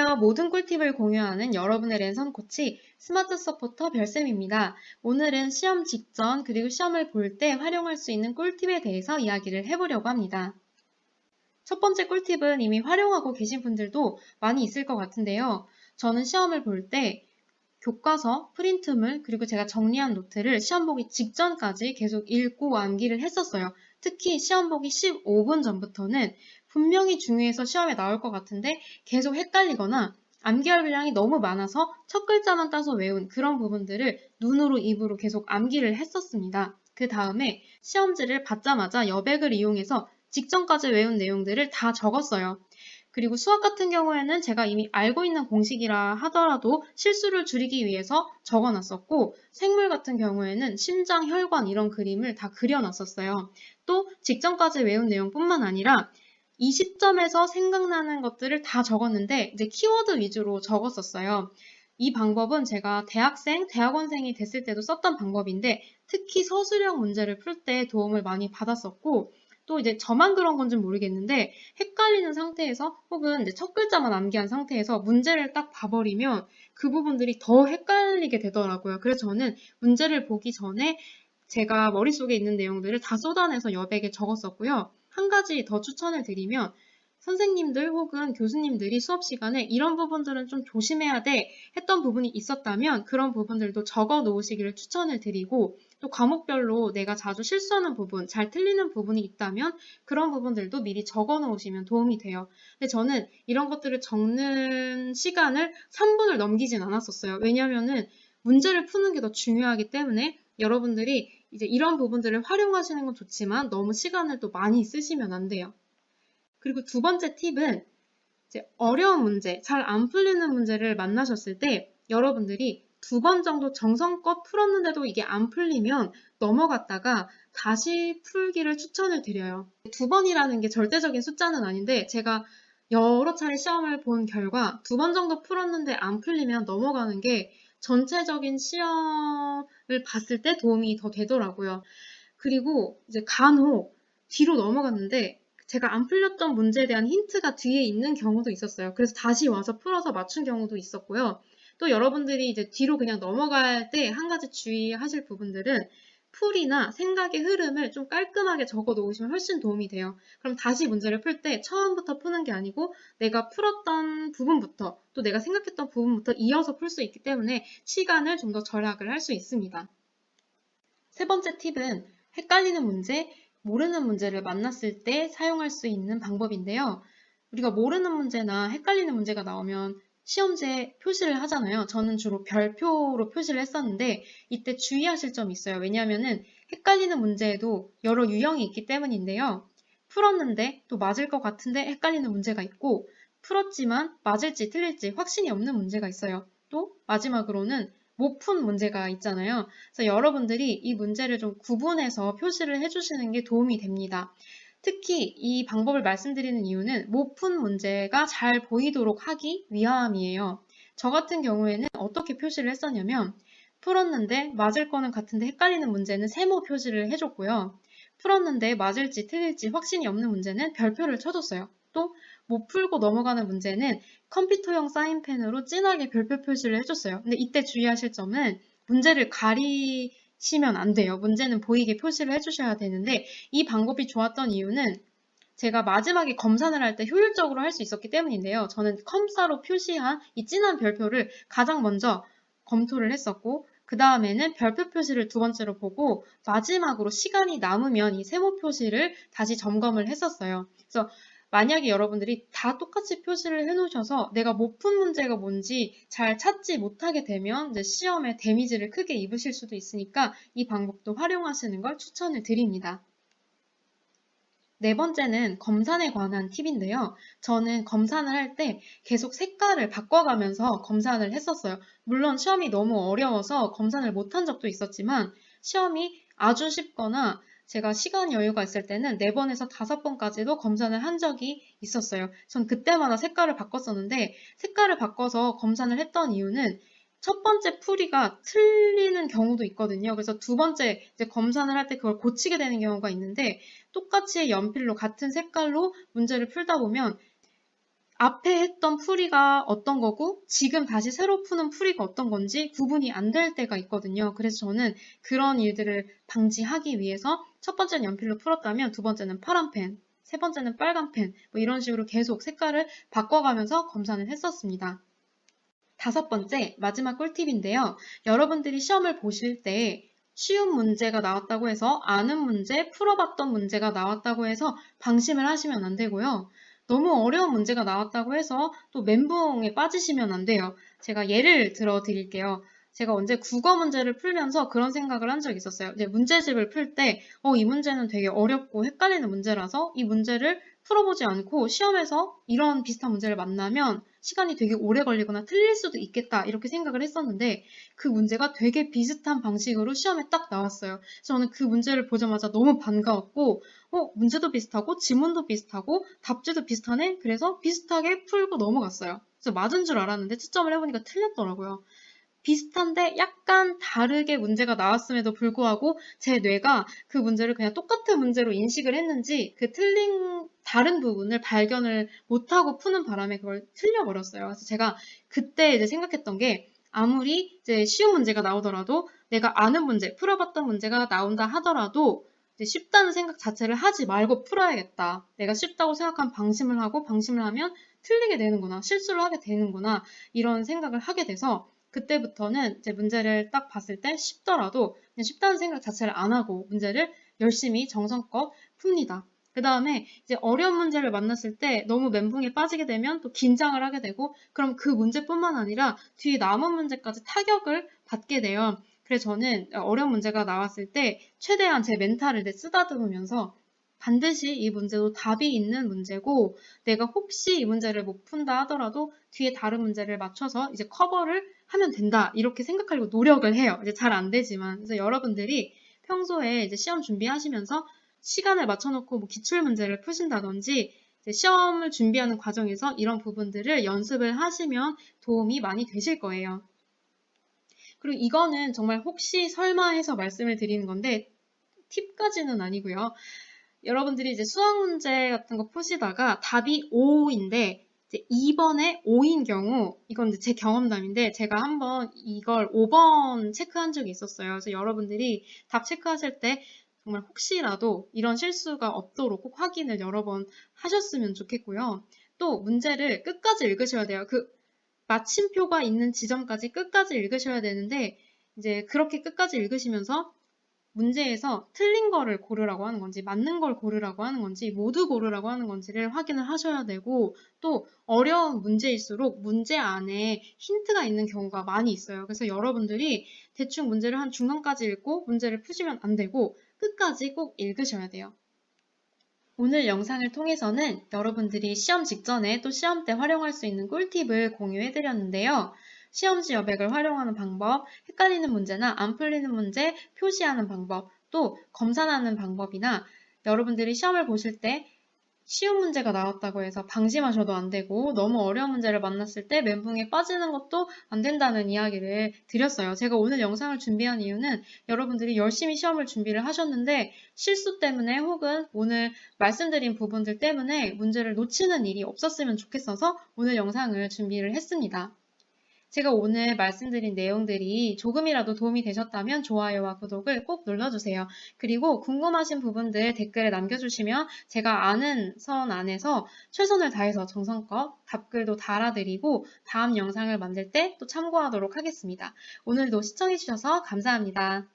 안녕하세요. 모든 꿀팁을 공유하는 여러분의 랜선 코치 스마트 서포터 별쌤입니다. 오늘은 시험 직전 그리고 시험을 볼 때 활용할 수 있는 꿀팁에 대해서 이야기를 해보려고 합니다. 첫 번째 꿀팁은 이미 활용하고 계신 분들도 많이 있을 것 같은데요. 저는 시험을 볼 때 교과서, 프린트물, 그리고 제가 정리한 노트를 시험 보기 직전까지 계속 읽고 암기를 했었어요. 특히 시험 보기 15분 전부터는 분명히 중요해서 시험에 나올 것 같은데 계속 헷갈리거나 암기할 분량이 너무 많아서 첫 글자만 따서 외운 그런 부분들을 눈으로 입으로 계속 암기를 했었습니다. 그 다음에 시험지를 받자마자 여백을 이용해서 직전까지 외운 내용들을 다 적었어요. 그리고 수학 같은 경우에는 제가 이미 알고 있는 공식이라 하더라도 실수를 줄이기 위해서 적어놨었고, 생물 같은 경우에는 심장, 혈관 이런 그림을 다 그려놨었어요. 또 직전까지 외운 내용뿐만 아니라 이 시점에서 생각나는 것들을 다 적었는데 이제 키워드 위주로 적었었어요. 이 방법은 제가 대학원생이 됐을 때도 썼던 방법인데 특히 서술형 문제를 풀 때 도움을 많이 받았었고, 또 이제 저만 그런 건지 모르겠는데 헷갈리는 상태에서 혹은 이제 첫 글자만 암기한 상태에서 문제를 딱 봐버리면 그 부분들이 더 헷갈리게 되더라고요. 그래서 저는 문제를 보기 전에 제가 머릿속에 있는 내용들을 다 쏟아내서 여백에 적었었고요. 한 가지 더 추천을 드리면 선생님들 혹은 교수님들이 수업 시간에 이런 부분들은 좀 조심해야 돼 했던 부분이 있었다면 그런 부분들도 적어 놓으시기를 추천을 드리고, 또 과목별로 내가 자주 실수하는 부분, 잘 틀리는 부분이 있다면 그런 부분들도 미리 적어 놓으시면 도움이 돼요. 근데 저는 이런 것들을 적는 시간을 3분을 넘기진 않았었어요. 왜냐면은 문제를 푸는 게 더 중요하기 때문에 여러분들이 이제 이런 부분들을 활용하시는 건 좋지만 너무 시간을 또 많이 쓰시면 안 돼요. 그리고 두 번째 팁은 이제 어려운 문제, 잘 안 풀리는 문제를 만나셨을 때 여러분들이 2번 정도 정성껏 풀었는데도 이게 안 풀리면 넘어갔다가 다시 풀기를 추천을 드려요. 2번이라는 게 절대적인 숫자는 아닌데 제가 여러 차례 시험을 본 결과 2번 정도 풀었는데 안 풀리면 넘어가는 게 전체적인 시험을 봤을 때 도움이 더 되더라고요. 그리고 이제 간혹 뒤로 넘어갔는데 제가 안 풀렸던 문제에 대한 힌트가 뒤에 있는 경우도 있었어요. 그래서 다시 와서 풀어서 맞춘 경우도 있었고요. 또 여러분들이 이제 뒤로 그냥 넘어갈 때 한 가지 주의하실 부분들은 풀이나 생각의 흐름을 좀 깔끔하게 적어 놓으시면 훨씬 도움이 돼요. 그럼 다시 문제를 풀 때 처음부터 푸는 게 아니고 내가 풀었던 부분부터 또 내가 생각했던 부분부터 이어서 풀 수 있기 때문에 시간을 좀 더 절약을 할 수 있습니다. 세 번째 팁은 헷갈리는 문제, 모르는 문제를 만났을 때 사용할 수 있는 방법인데요. 우리가 모르는 문제나 헷갈리는 문제가 나오면 시험지에 표시를 하잖아요. 저는 주로 별표로 표시를 했었는데 이때 주의하실 점이 있어요. 왜냐하면 헷갈리는 문제에도 여러 유형이 있기 때문인데요. 풀었는데 또 맞을 것 같은데 헷갈리는 문제가 있고, 풀었지만 맞을지 틀릴지 확신이 없는 문제가 있어요. 또 마지막으로는 못 푼 문제가 있잖아요. 그래서 여러분들이 이 문제를 좀 구분해서 표시를 해주시는 게 도움이 됩니다. 특히 이 방법을 말씀드리는 이유는 못 푼 문제가 잘 보이도록 하기 위함이에요. 저 같은 경우에는 어떻게 표시를 했었냐면 풀었는데 맞을 거는 같은데 헷갈리는 문제는 세모 표시를 해줬고요. 풀었는데 맞을지 틀릴지 확신이 없는 문제는 별표를 쳐줬어요. 또 못 풀고 넘어가는 문제는 컴퓨터용 사인펜으로 진하게 별표 표시를 해줬어요. 근데 이때 주의하실 점은 문제를 가리시면 안 돼요. 문제는 보이게 표시를 해주셔야 되는데 이 방법이 좋았던 이유는 제가 마지막에 검사를 할 때 효율적으로 할 수 있었기 때문인데요. 저는 컴사로 표시한 이 진한 별표를 가장 먼저 검토를 했었고, 그 다음에는 별표 표시를 두 번째로 보고 마지막으로 시간이 남으면 이 세모 표시를 다시 점검을 했었어요. 그래서 만약에 여러분들이 다 똑같이 표시를 해놓으셔서 내가 못 푼 문제가 뭔지 잘 찾지 못하게 되면 이제 시험에 데미지를 크게 입으실 수도 있으니까 이 방법도 활용하시는 걸 추천을 드립니다. 네 번째는 검산에 관한 팁인데요. 저는 검산을 할 때 계속 색깔을 바꿔가면서 검산을 했었어요. 물론 시험이 너무 어려워서 검산을 못한 적도 있었지만 시험이 아주 쉽거나 제가 시간 여유가 있을 때는 4번에서 5번까지도 검산을 한 적이 있었어요. 전 그때마다 색깔을 바꿨었는데 색깔을 바꿔서 검산을 했던 이유는 첫 번째 풀이가 틀리는 경우도 있거든요. 그래서 두 번째 이제 검산을 할 때 그걸 고치게 되는 경우가 있는데 똑같이 연필로 같은 색깔로 문제를 풀다 보면 앞에 했던 풀이가 어떤 거고 지금 다시 새로 푸는 풀이가 어떤 건지 구분이 안 될 때가 있거든요. 그래서 저는 그런 일들을 방지하기 위해서 첫 번째는 연필로 풀었다면 두 번째는 파란 펜, 세 번째는 빨간 펜, 뭐 이런 식으로 계속 색깔을 바꿔가면서 검사를 했었습니다. 다섯 번째, 마지막 꿀팁인데요. 여러분들이 시험을 보실 때 쉬운 문제가 나왔다고 해서 아는 문제, 풀어봤던 문제가 나왔다고 해서 방심을 하시면 안 되고요. 너무 어려운 문제가 나왔다고 해서 또 멘붕에 빠지시면 안 돼요. 제가 예를 들어 드릴게요. 제가 언제 국어 문제를 풀면서 그런 생각을 한 적이 있었어요. 이제 문제집을 풀 때, 이 문제는 되게 어렵고 헷갈리는 문제라서 이 문제를 풀어보지 않고 시험에서 이런 비슷한 문제를 만나면 시간이 되게 오래 걸리거나 틀릴 수도 있겠다 이렇게 생각을 했었는데 그 문제가 되게 비슷한 방식으로 시험에 딱 나왔어요. 그래서 저는 그 문제를 보자마자 너무 반가웠고 문제도 비슷하고 지문도 비슷하고 답지도 비슷하네? 그래서 비슷하게 풀고 넘어갔어요. 그래서 맞은 줄 알았는데 채점을 해보니까 틀렸더라고요. 비슷한데 약간 다르게 문제가 나왔음에도 불구하고 제 뇌가 그 문제를 그냥 똑같은 문제로 인식을 했는지 그 틀린 다른 부분을 발견을 못하고 푸는 바람에 그걸 틀려버렸어요. 그래서 제가 그때 이제 생각했던 게 아무리 이제 쉬운 문제가 나오더라도 내가 아는 문제, 풀어봤던 문제가 나온다 하더라도 이제 쉽다는 생각 자체를 하지 말고 풀어야겠다. 내가 쉽다고 생각한 방심을 하고 방심을 하면 틀리게 되는구나, 실수를 하게 되는구나 이런 생각을 하게 돼서 그때부터는 이제 문제를 딱 봤을 때 쉽더라도 그냥 쉽다는 생각 자체를 안 하고 문제를 열심히 정성껏 풉니다. 그 다음에 이제 어려운 문제를 만났을 때 너무 멘붕에 빠지게 되면 또 긴장을 하게 되고 그럼 그 문제뿐만 아니라 뒤에 남은 문제까지 타격을 받게 돼요. 그래서 저는 어려운 문제가 나왔을 때 최대한 제 멘탈을 쓰다듬으면서 반드시 이 문제도 답이 있는 문제고 내가 혹시 이 문제를 못 푼다 하더라도 뒤에 다른 문제를 맞춰서 이제 커버를 하면 된다. 이렇게 생각하려고 노력을 해요. 이제 잘 안 되지만. 그래서 여러분들이 평소에 이제 시험 준비하시면서 시간을 맞춰놓고 뭐 기출 문제를 푸신다든지 이제 시험을 준비하는 과정에서 이런 부분들을 연습을 하시면 도움이 많이 되실 거예요. 그리고 이거는 정말 혹시 설마 해서 말씀을 드리는 건데 팁까지는 아니고요. 여러분들이 이제 수학 문제 같은 거 푸시다가 답이 5인데 이제 2번에 5인 경우 이건 이제 제 경험담인데 제가 한번 이걸 5번 체크한 적이 있었어요. 그래서 여러분들이 답 체크하실 때 정말 혹시라도 이런 실수가 없도록 꼭 확인을 여러 번 하셨으면 좋겠고요. 또 문제를 끝까지 읽으셔야 돼요. 그 마침표가 있는 지점까지 끝까지 읽으셔야 되는데 이제 그렇게 끝까지 읽으시면서 문제에서 틀린 거를 고르라고 하는 건지 맞는 걸 고르라고 하는 건지 모두 고르라고 하는 건지를 확인을 하셔야 되고 또 어려운 문제일수록 문제 안에 힌트가 있는 경우가 많이 있어요. 그래서 여러분들이 대충 문제를 한 중간까지 읽고 문제를 푸시면 안 되고 끝까지 꼭 읽으셔야 돼요. 오늘 영상을 통해서는 여러분들이 시험 직전에 또 시험 때 활용할 수 있는 꿀팁을 공유해드렸는데요. 시험지 여백을 활용하는 방법, 헷갈리는 문제나 안 풀리는 문제 표시하는 방법, 또 검산하는 방법이나 여러분들이 시험을 보실 때 쉬운 문제가 나왔다고 해서 방심하셔도 안 되고 너무 어려운 문제를 만났을 때 멘붕에 빠지는 것도 안 된다는 이야기를 드렸어요. 제가 오늘 영상을 준비한 이유는 여러분들이 열심히 시험을 준비를 하셨는데 실수 때문에 혹은 오늘 말씀드린 부분들 때문에 문제를 놓치는 일이 없었으면 좋겠어서 오늘 영상을 준비를 했습니다. 제가 오늘 말씀드린 내용들이 조금이라도 도움이 되셨다면 좋아요와 구독을 꼭 눌러주세요. 그리고 궁금하신 부분들 댓글에 남겨주시면 제가 아는 선 안에서 최선을 다해서 정성껏 답글도 달아드리고 다음 영상을 만들 때 또 참고하도록 하겠습니다. 오늘도 시청해주셔서 감사합니다.